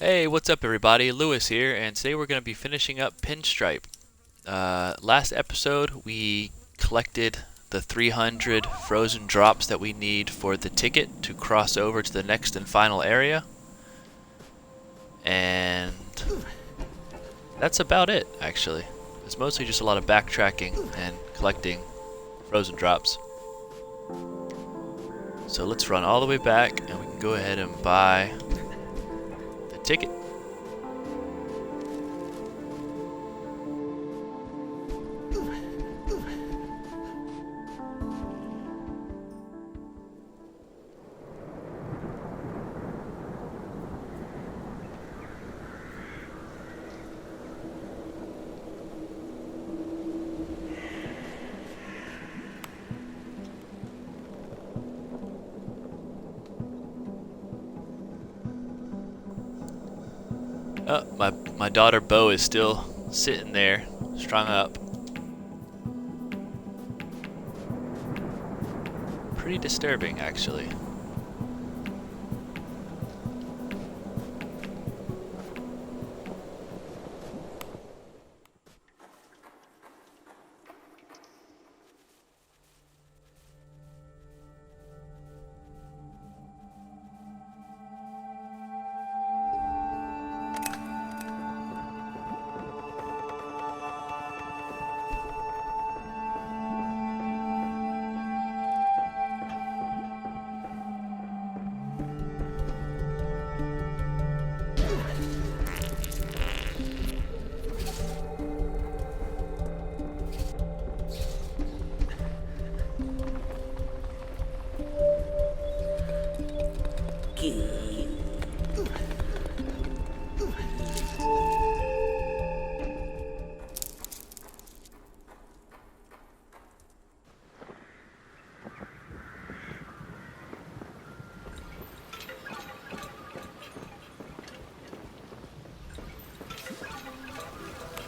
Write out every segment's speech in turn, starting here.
Hey, what's up everybody? Lewis here, and today we're going to be finishing up Pinstripe. Last episode we collected the 300 frozen drops that we need for the ticket to cross over to the next and final area. And that's about it, actually. It's mostly just a lot of backtracking and collecting frozen drops. So let's run all the way back and we can go ahead and buy the ticket. Oh, my daughter Bo is still sitting there, strung up. Pretty disturbing, actually.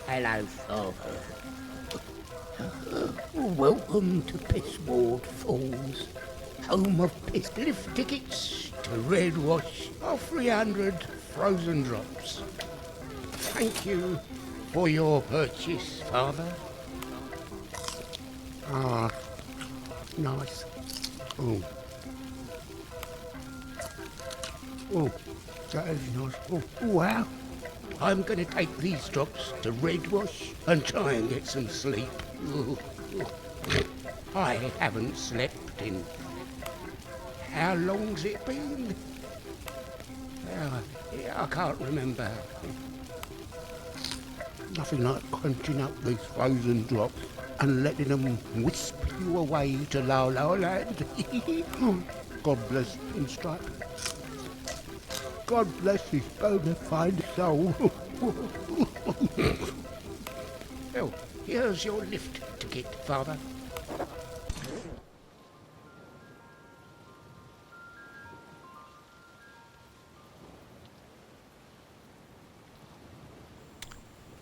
Hello, Father. Welcome to Pissward Falls, home of piss lift tickets to Red Wash of 300 frozen drops. Thank you for your purchase, Father. Ah, nice. Oh. Oh, that is nice. Oh, wow. I'm going to take these drops to Red Wash and try and get some sleep. I haven't slept in... How long's it been? I can't remember. Nothing like crunching up these frozen drops and letting them wisp you away to La La Land. God bless Pinstripe. God bless his bona fide soul. Oh, here's your lift ticket, Father.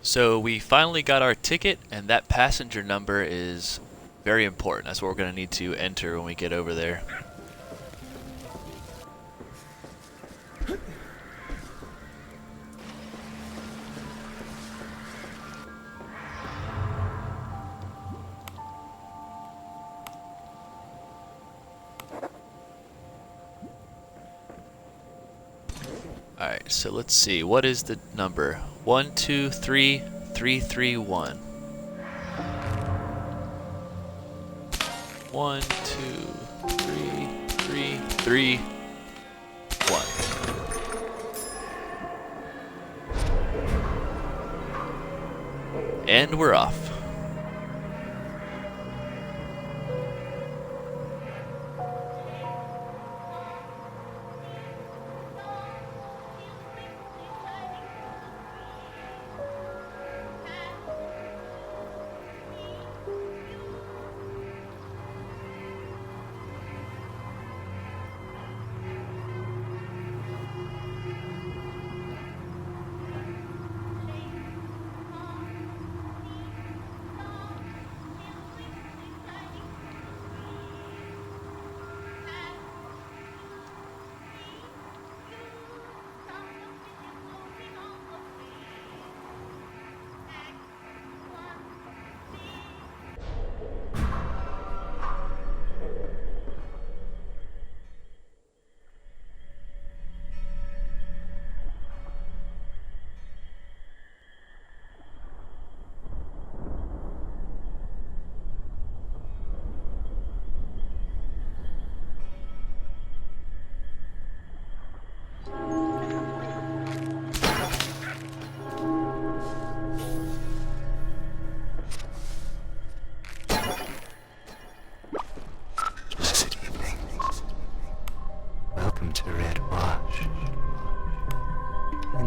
So we finally got our ticket, and that passenger number is very important. That's what we're going to need to enter when we get over there. Alright, so let's see. What is the number? 123331. 123331. And we're off.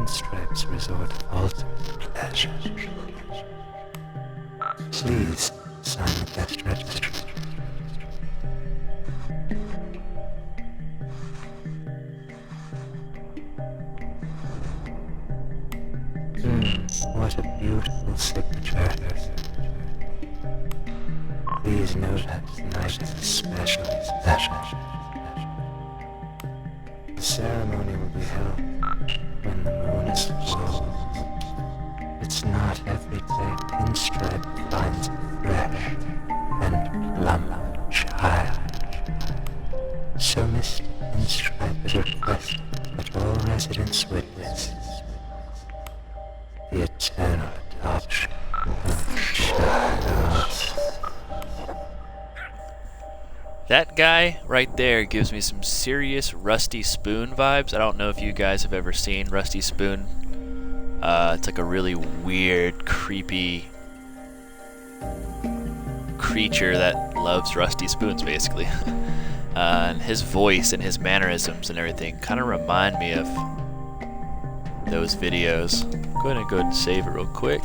Pinstripe's resort of ultimate pleasure. Please sign the guest registry. What a beautiful signature. Please note that tonight is especially special. The ceremony will be held when the moon is full. It's not every day Pinstripe finds a fresh and plump child. So Mr. Pinstripe has requested that all residents witness the eternal adoption of child. That guy right there gives me some serious Rusty Spoon vibes. I don't know if you guys have ever seen Rusty Spoon. It's like a really weird, creepy creature that loves rusty spoons, basically. And his voice and his mannerisms and everything kind of remind me of those videos. I'm going to go ahead and save it real quick.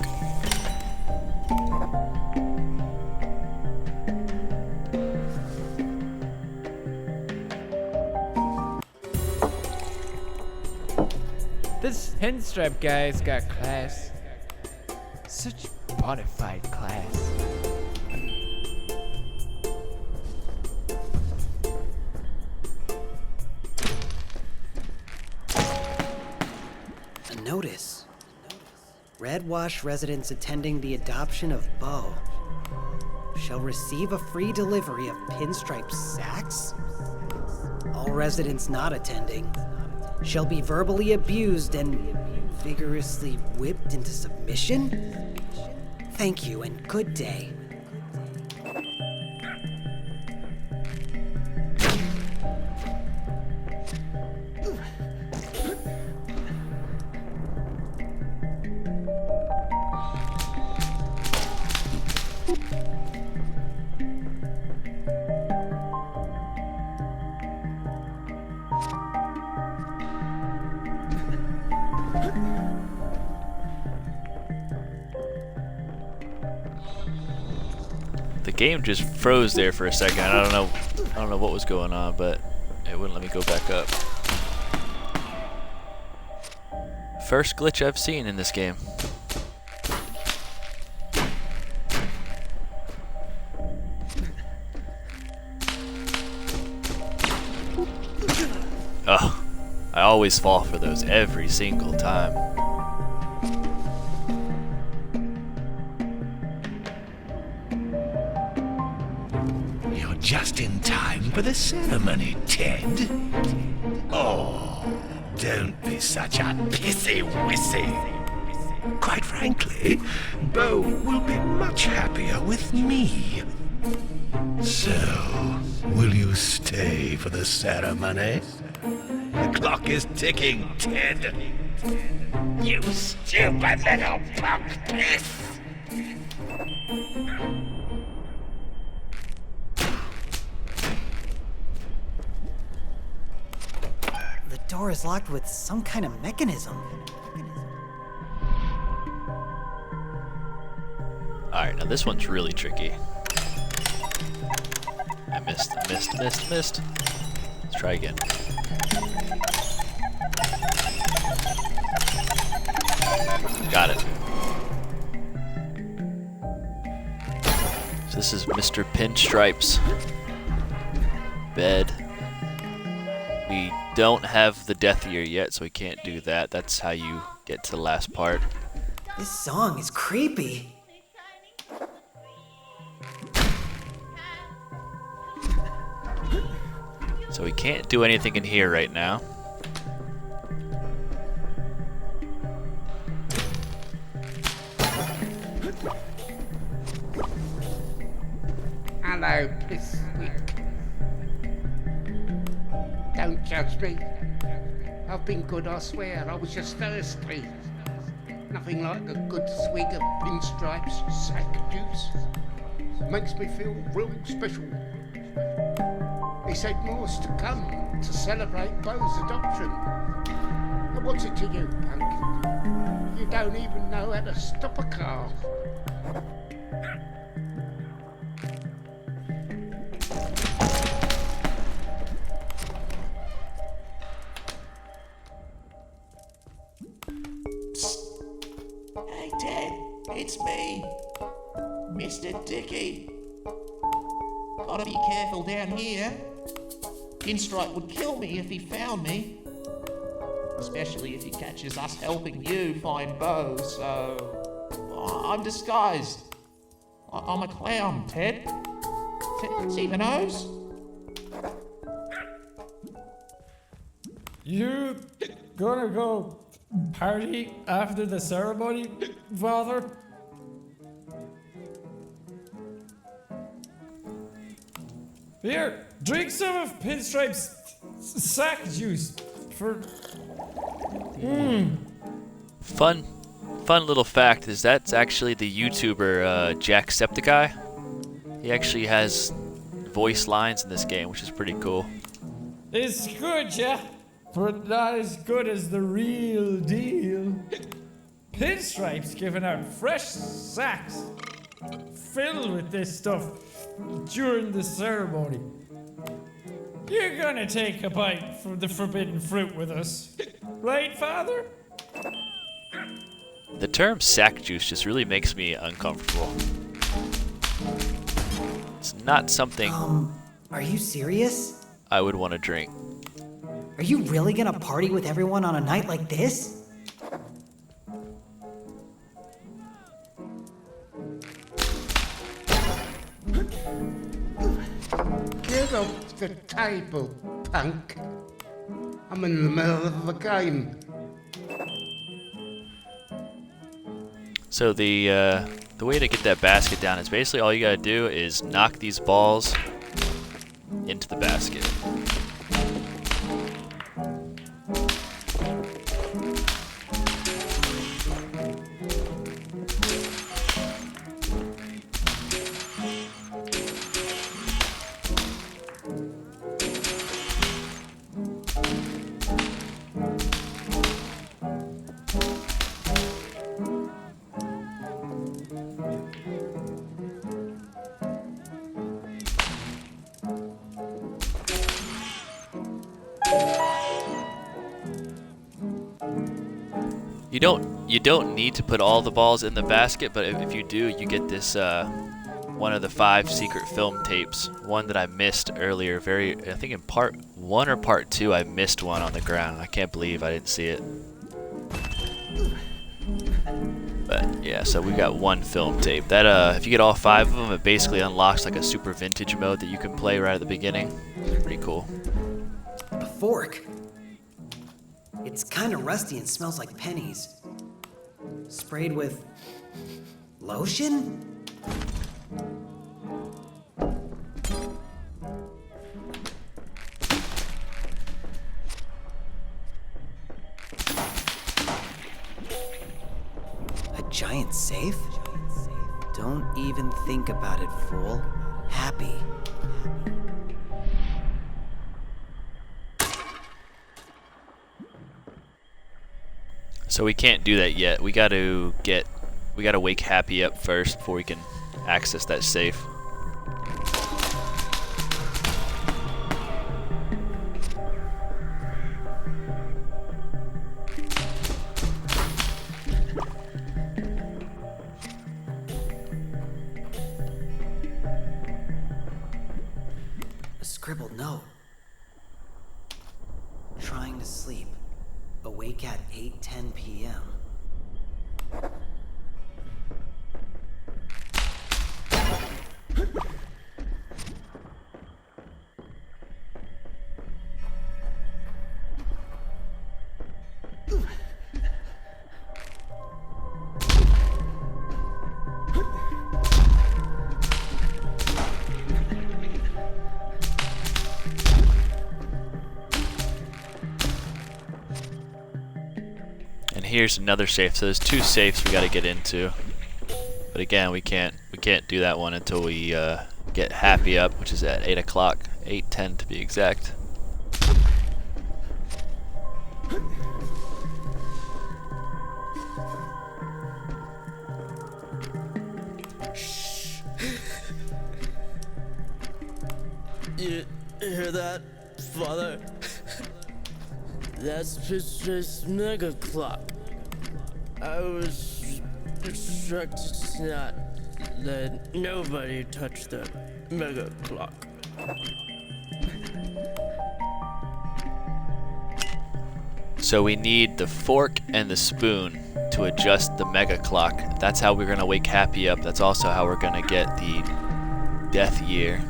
This Pinstripe guy's got class. Such bona fide class. A notice. Redwash residents attending the adoption of Bo shall receive a free delivery of Pinstripe sacks. All residents not attending shall be verbally abused and vigorously whipped into submission? Thank you and good day. The game just froze there for a second. I don't know what was going on, but it wouldn't let me go back up. First glitch I've seen in this game. Ugh, I always fall for those every single time. Just in time for the ceremony, Ted. Oh, don't be such a pissy-wissy. Quite frankly, Bo will be much happier with me. So, will you stay for the ceremony? The clock is ticking, Ted. You stupid little punk piss! The door is locked with some kind of mechanism. Alright, now this one's really tricky. I missed. Let's try again. Got it. So this is Mr. Pinstripe's bed. We don't have the death ear yet, so we can't do that. That's how you get to the last part. This song is creepy. So we can't do anything in here right now. Hello, Pisswick. Don't judge me. I've been good, I swear. I was just thirsty. Nothing like a good swig of Pinstripe's sack juice. Makes me feel real special. He said more's to come to celebrate Bo's adoption. I what's it to you, punk? You don't even know how to stop a car. Hey, Ted, it's me, Mr. Dicky. Gotta be careful down here. Pinstripe would kill me if he found me. Especially if he catches us helping you find Bo, so... I'm disguised. I'm a clown, Ted. See the nose? You gonna go party after the ceremony, Father? Here, drink some of Pinstripe's sack juice for... Fun little fact is that's actually the YouTuber Jacksepticeye. He actually has voice lines in this game, which is pretty cool. It's good, yeah, but not as good as the real deal. Pinstripe's giving out fresh sacks filled with this stuff during the ceremony. You're gonna take a bite from the forbidden fruit with us, right, Father? The term sack juice just really makes me uncomfortable. It's not something Are you serious? I would want to drink. Are you really gonna party with everyone on a night like this? Get off the table, punk. I'm in the middle of a game. So the way to get that basket down is basically all you gotta do is knock these balls into the basket. You don't need to put all the balls in the basket, but if you do, you get this one of the 5 secret film tapes. One that I missed earlier, I think in part 1 or part 2, I missed one on the ground. I can't believe I didn't see it. But yeah, so we got 1 film tape. That if you get all 5 of them, it basically unlocks like a super vintage mode that you can play right at the beginning. Pretty cool. A fork? It's kinda rusty and smells like pennies. Sprayed with... lotion? A giant safe? Don't even think about it, fool. Happy. So we can't do that yet. We gotta wake Happy up first before we can access that safe. A scribbled note. Trying to sleep. Awake at 8:10 p.m. Here's another safe. So there's 2 safes we got to get into. But again, we can't do that one until we get Happy up, which is at 8 o'clock, 8:10 to be exact. You hear that, Father? That's Pinstripe's mega clock. I was instructed to not let nobody touch the mega clock. So we need the fork and the spoon to adjust the mega clock. That's how we're gonna wake Happy up. That's also how we're gonna get the death year.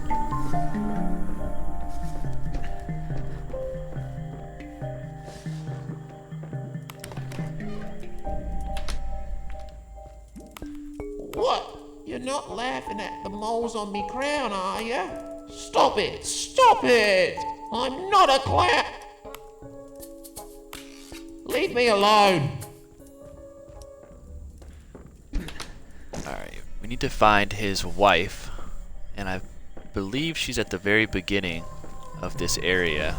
What? You're not laughing at the moles on me crown, are you? Stop it! Stop it! I'm not a clown! Leave me alone! Alright, we need to find his wife, and I believe she's at the very beginning of this area.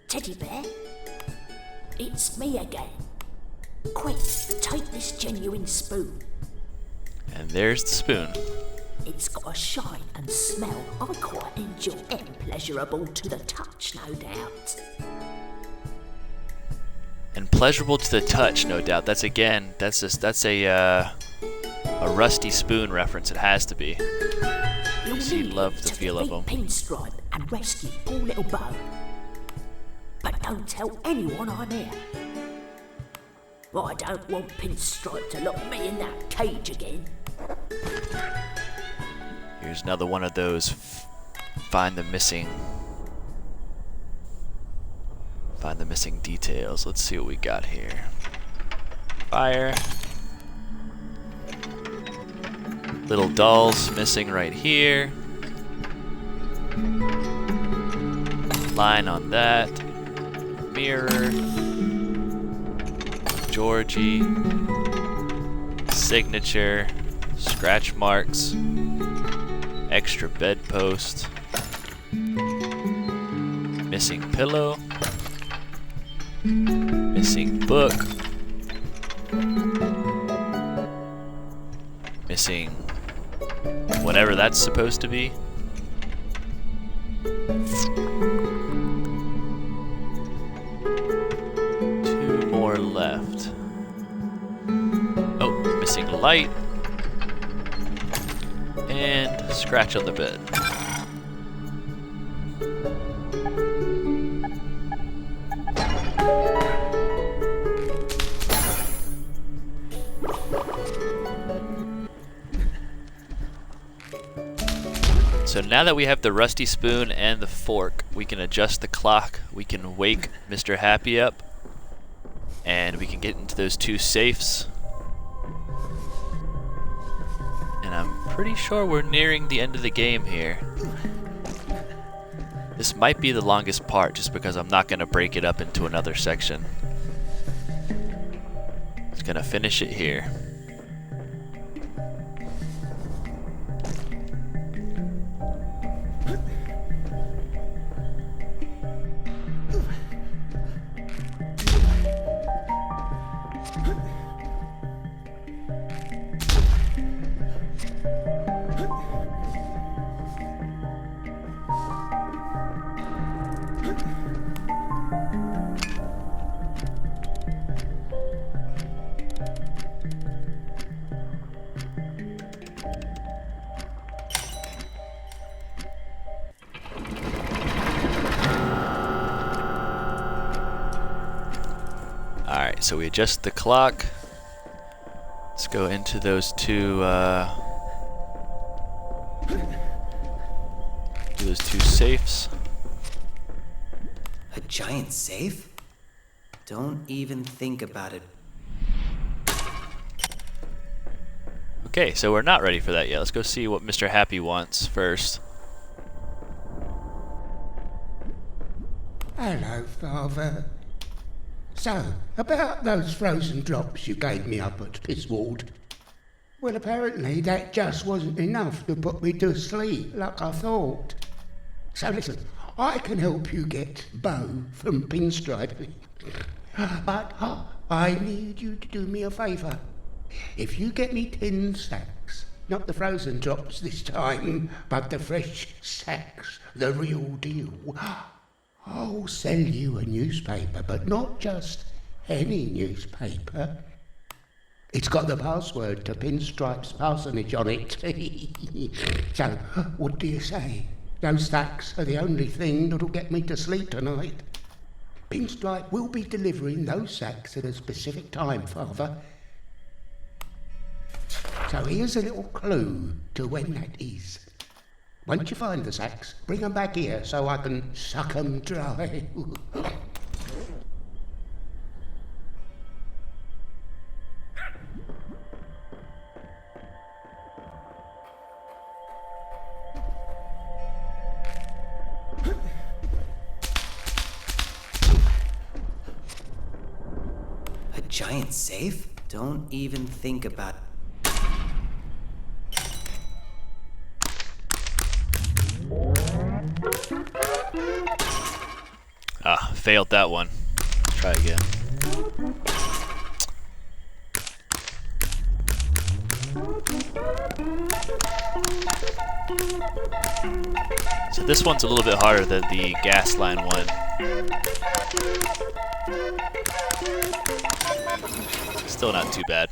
Teddy bear, it's me again. Quick, take this genuine spoon. And there's the spoon. It's got a shine and smell I quite enjoy and pleasurable to the touch, no doubt. And pleasurable to the touch, no doubt. That's a rusty spoon reference. It has to be. You'll He need loved it the to feel of defeat them. Pinstripe and rescue poor little Bo. But don't tell anyone I'm here. I don't want Pinstripe to lock me in that cage again. Here's another one of those find the missing details. Let's see what we got here. Fire. Little dolls missing right here. Line on that. Mirror. Georgie. Signature. Scratch marks. Extra bedpost. Missing pillow. Missing book. Missing whatever that's supposed to be. Two more left. Oh, missing light. And scratch on the bed. So now that we have the rusty spoon and the fork, we can adjust the clock, we can wake Mr. Happy up, and we can get into those two safes. And I'm pretty sure we're nearing the end of the game here. This might be the longest part just because I'm not going to break it up into another section. Just going to finish it here. Alright, so we adjust the clock. Let's go into those two safes. A giant safe? Don't even think about it. Okay, so we're not ready for that yet. Let's go see what Mr. Happy wants first. Hello, Father. So, about those frozen drops you gave me up at Pissward. Well, apparently that just wasn't enough to put me to sleep like I thought. So listen, I can help you get Bo from Pinstripe. But I need you to do me a favour. If you get me 10 sacks, not the frozen drops this time, but the fresh sacks, the real deal, I'll sell you a newspaper, but not just any newspaper. It's got the password to Pinstripe's parsonage on it. So, what do you say? Those sacks are the only thing that'll get me to sleep tonight. Pinstripe will be delivering those sacks at a specific time, Father. So here's a little clue to when that is. Once you find the sacks, bring 'em back here so I can suck 'em dry. A giant safe? Don't even think about it. Ah, failed that one. Try again. So this one's a little bit harder than the gas line one. Still not too bad.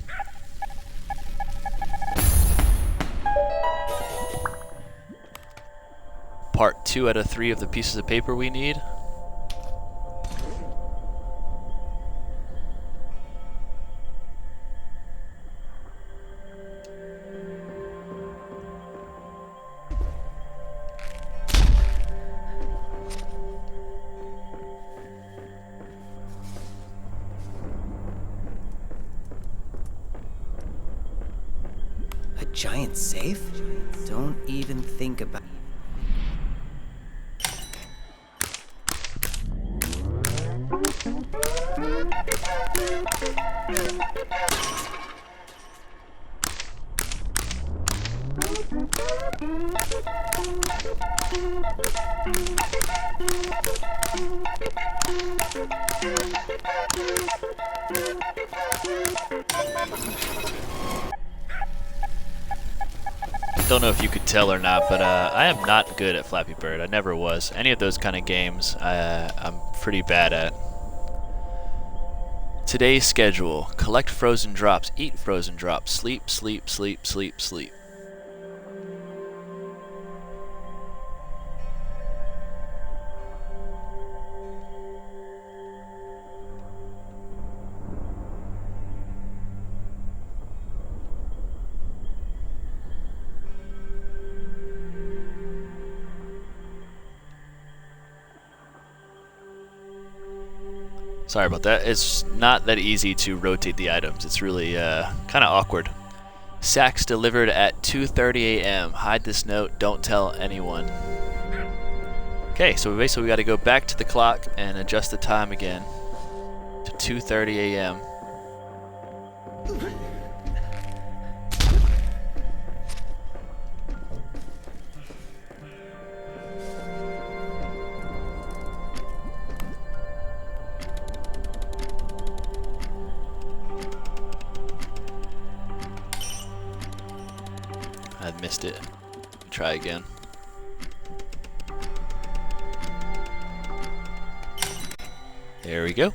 Part 2 out of 3 of the pieces of paper we need. A giant safe? Don't even think about it. Don't know if you could tell or not, but I am not good at Flappy Bird. I never was. Any of those kind of games, I'm pretty bad at. Today's schedule: collect frozen drops, eat frozen drops, sleep, sleep, sleep, sleep, sleep. Sorry about that. It's not that easy to rotate the items. It's really kind of awkward. Sacks delivered at 2:30 a.m. Hide this note. Don't tell anyone. Okay, so basically we got to go back to the clock and adjust the time again to 2:30 a.m. I missed it. Try again. There we go.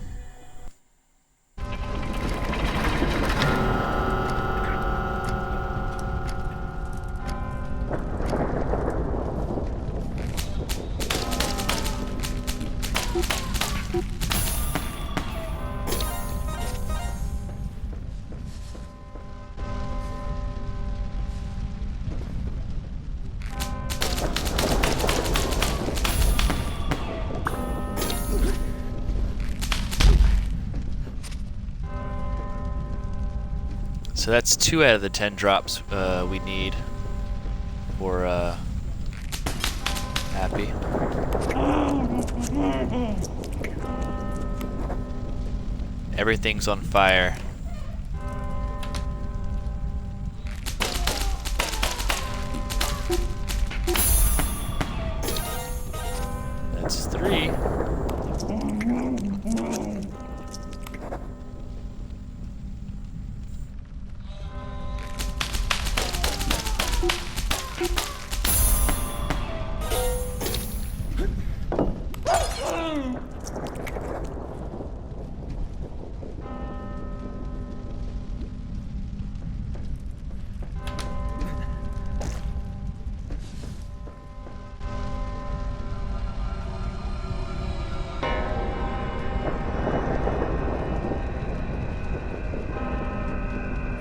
So that's 2 out of the 10 drops we need for Happy. Everything's on fire. That's 3.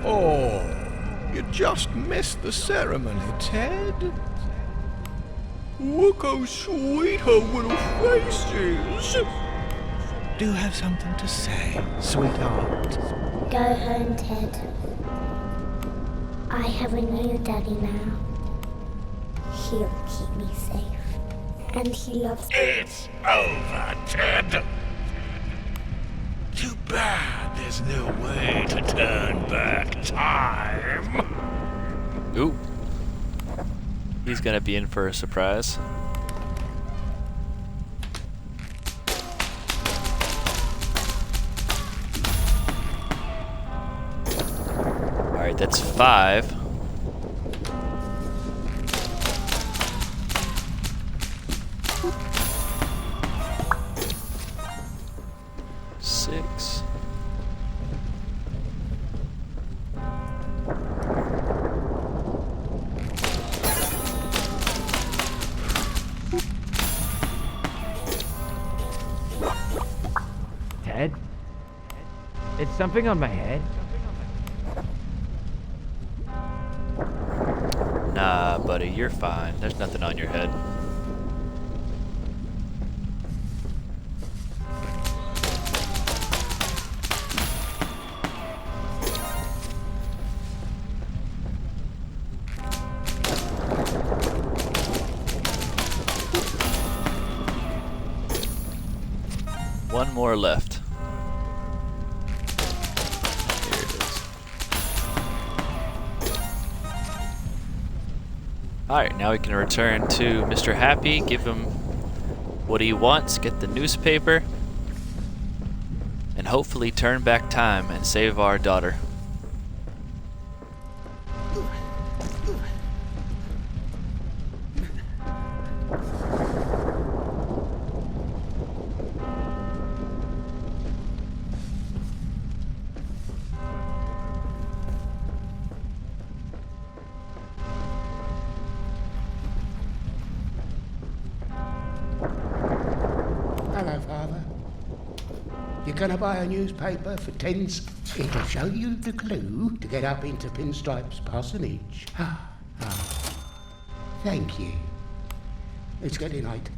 Oh, you just missed the ceremony, Ted. Look how sweet her little face is. Do you have something to say, sweetheart? Go home, Ted. I have a new daddy now. He'll keep me safe. And he loves me. It's over, Ted. Too bad there's no way to turn back time. Ooh. He's gonna be in for a surprise. Alright, that's 5. Ted? It's something on my head. Nah, buddy, you're fine. There's nothing on your head. One more left. Here it is. Alright, now we can return to Mr. Happy, give him what he wants, get the newspaper, and hopefully turn back time and save our daughter. Hello, Father. You're gonna buy a newspaper for 10 It'll show you the clue to get up into Pinstripe's parsonage. Thank you. It's getting late.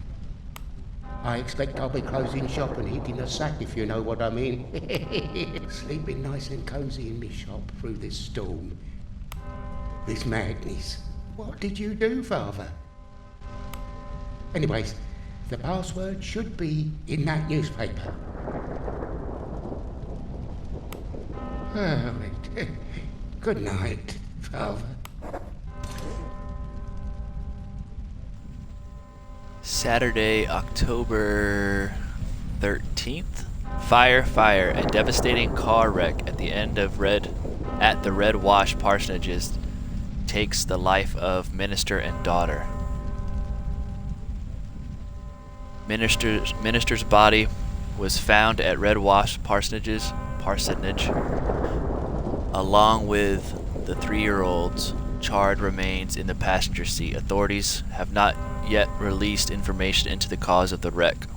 I expect I'll be closing shop and hitting a sack, if you know what I mean. Sleeping nice and cosy in me shop through this storm. This madness. What did you do, Father? Anyways, the password should be in that newspaper. Oh, good night, Father. Saturday, October 13th. Fire. A devastating car wreck at the end of the Red Wash Parsonages takes the life of minister and daughter. Minister's body was found at Red Wash Parsonage, along with the 3-year-old's charred remains in the passenger seat. Authorities have not yet released information into the cause of the wreck.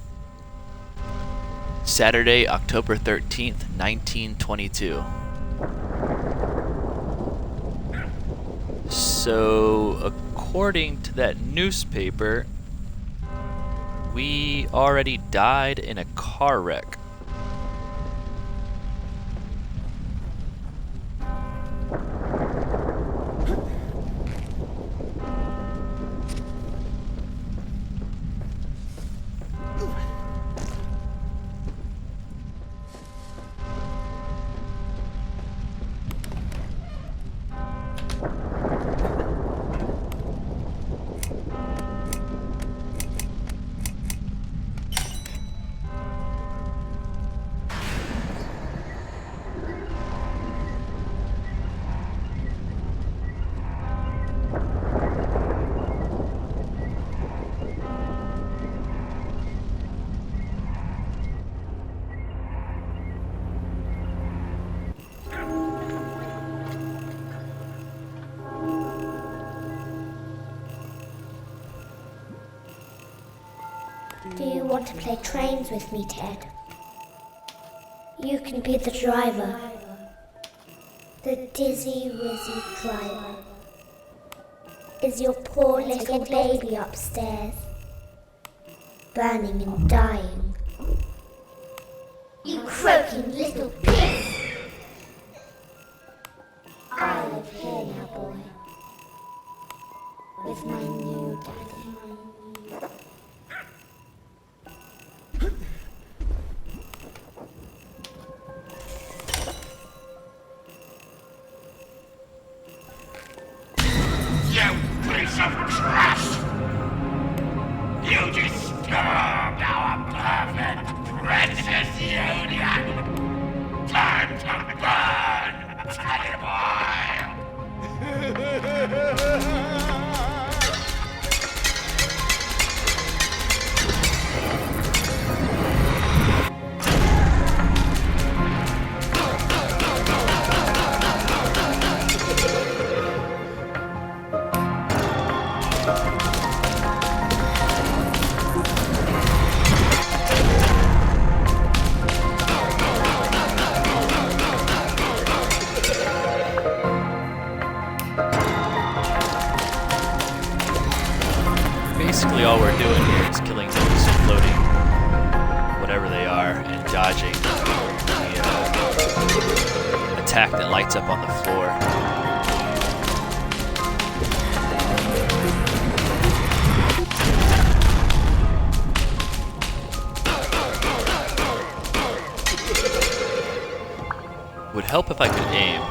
Saturday, October 13th, 1922. So, according to that newspaper, we already died in a car wreck. Do you want to play trains with me, Ted? You can be the driver. The dizzy wizzy driver. Is your poor little baby upstairs, burning and dying? You croaking little pig! I live here now, boy, with my new daddy. You piece of trash! You disturbed our perfect princess union! Time to burn, Teddy boy! Basically all we're doing here is killing those floating, whatever they are, and dodging the attack that lights up on the floor. Would help if I could aim.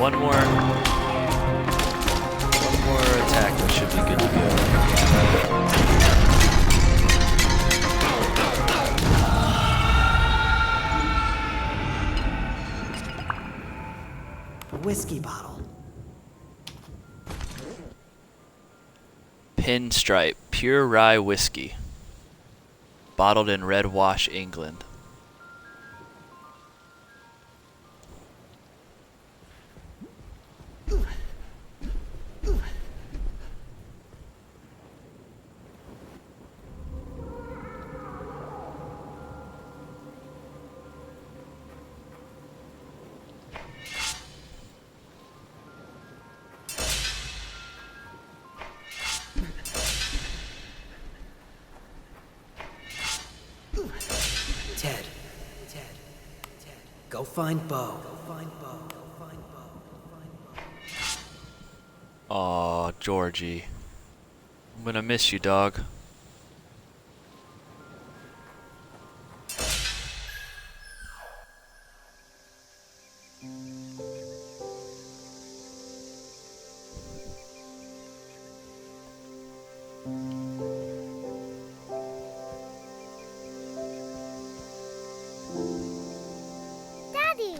One more attack, we should be good to go. A whiskey bottle. Pinstripe, pure rye whiskey. Bottled in Red Wash, England. Ted. Go find Bo. Aw, Georgie. I'm gonna miss you, dog. Daddy!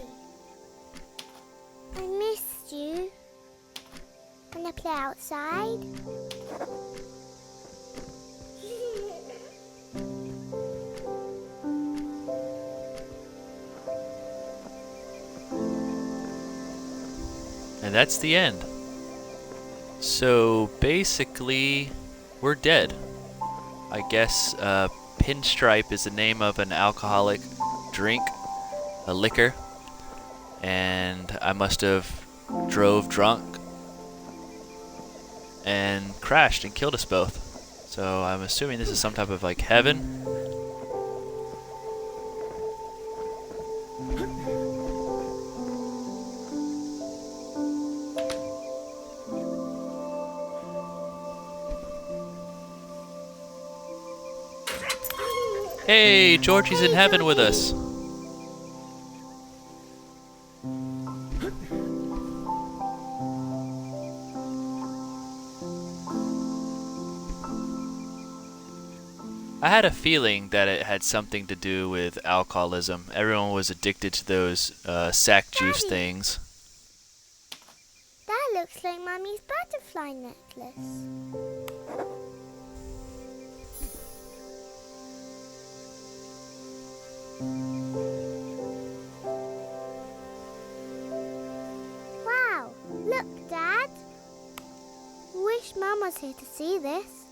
I missed you. Wanna play outside? And that's the end. So basically, we're dead. I guess Pinstripe is the name of an alcoholic drink, a liquor, and I must have drove drunk and crashed and killed us both. So I'm assuming this is some type of like heaven. Hey, Georgie's in heaven with us. I had a feeling that it had something to do with alcoholism. Everyone was addicted to those sack juice things. That looks like Mummy's butterfly necklace. Wow, look, Dad. Wish Mum was here to see this.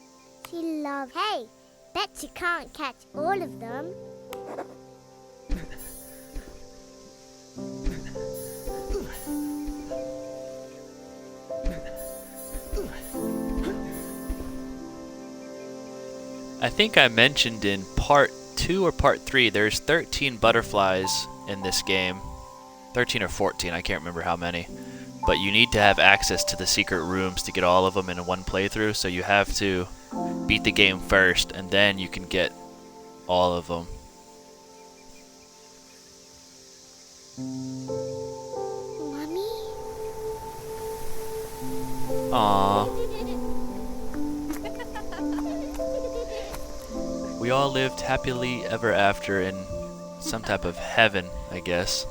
She loves... Hey, bet you can't catch all of them. I think I mentioned in part 2 or part 3, there's 13 butterflies in this game. 13 or 14, I can't remember how many. But you need to have access to the secret rooms to get all of them in one playthrough, so you have to beat the game first, and then you can get all of them. Mommy? Aww. We all lived happily ever after in some type of heaven, I guess.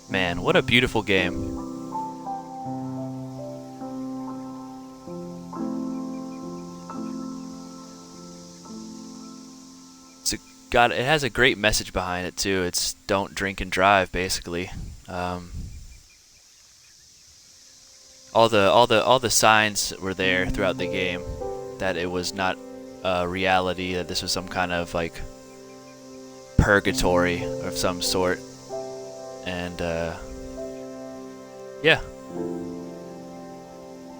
Man, what a beautiful game. It has a great message behind it too. It's don't drink and drive, basically. All the signs were there throughout the game that it was not a reality, that this was some kind of like purgatory of some sort. And yeah,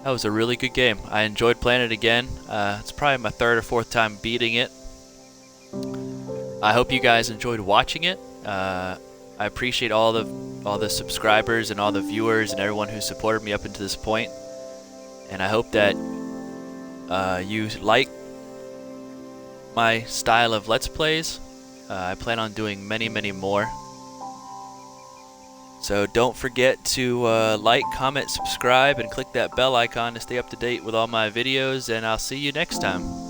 that was a really good game. I enjoyed playing it again. It's probably my 3rd or 4th time beating it. I hope you guys enjoyed watching it. I appreciate all the subscribers and all the viewers and everyone who supported me up until this point. And I hope that you like my style of Let's Plays. I plan on doing many, many more. So don't forget to like, comment, subscribe, and click that bell icon to stay up to date with all my videos. And I'll see you next time.